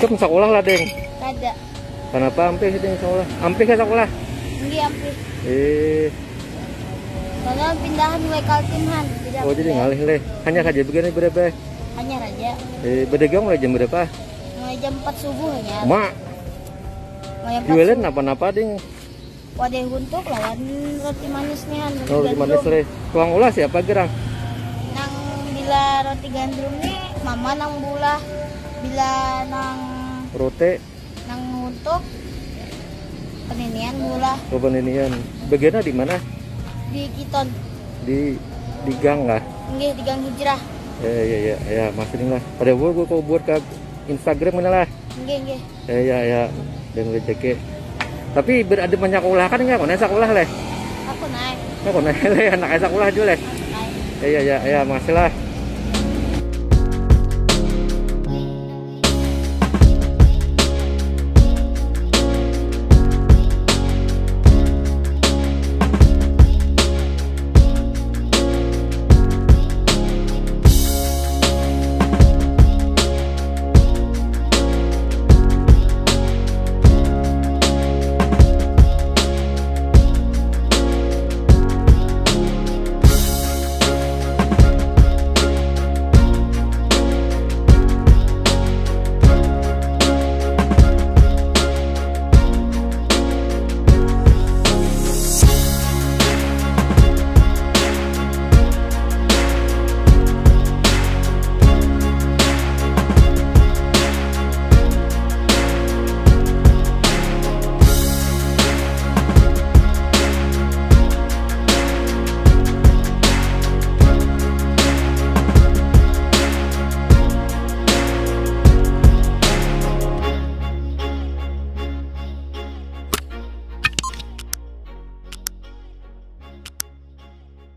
Ikut sekolah lah deng. Kada. Kenapa ampih deng sekolah? Ampih ke sekolah? Enggak ampih. Soalnya pindahan mulai Kaltimhan. Oh jadi ngalih leh. Hanya saja begini berapa? Hanya raja. Berdagang mulai jam berapa? Mulai jam 4 subuh hanya. Mak. Mulai 4 Jualan subuh. apa-apa ding? Wadah untuk lawan roti manis nih han. Oh roti manis leh. Tukang ulas siapa gerang? Nang bila roti gandrum nih mama nang bulah. Bila nang Rote. nang untuk peninian bulah Kebeninian. Bagiannya di mana? di Kiton. Di gang lah. Nggih di Gang Hijrah. Ya masih lah. Pada gua kau buat ke Instagram mana lah. Nggih. Ya dan rezeki. Tapi ada banyak sekolah kan enggak? Mana sekolah leh? Aku naik. Kau naik leh anak sekolah juga leh. Naik. Ya masih lah.